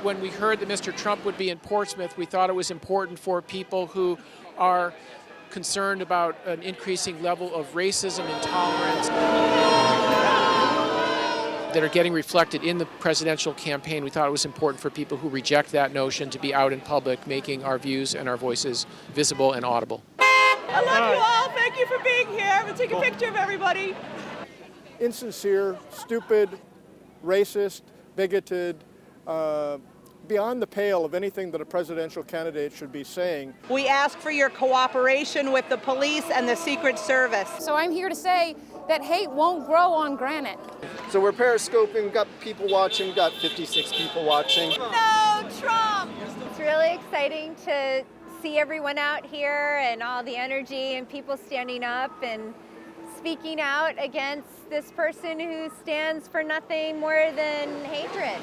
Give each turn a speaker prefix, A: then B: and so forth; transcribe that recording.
A: When we heard that Mr. Trump would be in Portsmouth, we thought it was important for people who are concerned about an increasing level of racism, intolerance that are getting reflected in the presidential campaign. We thought it was important for people who reject that notion to be out in public, making our views and our voices visible and audible.
B: I love you all. Thank you for being here. I'm going to take a picture of everybody.
C: Insincere, stupid, racist, bigoted, beyond the pale of anything that a presidential candidate should be saying.
B: We ask for your cooperation with the police and the Secret Service.
D: So I'm here to say that hate won't grow on granite.
E: So we're periscoping, got people watching, got 56 people watching.
B: No, Trump!
F: It's really exciting to see everyone out here and all the energy and people standing up and speaking out against this person who stands for nothing more than hatred.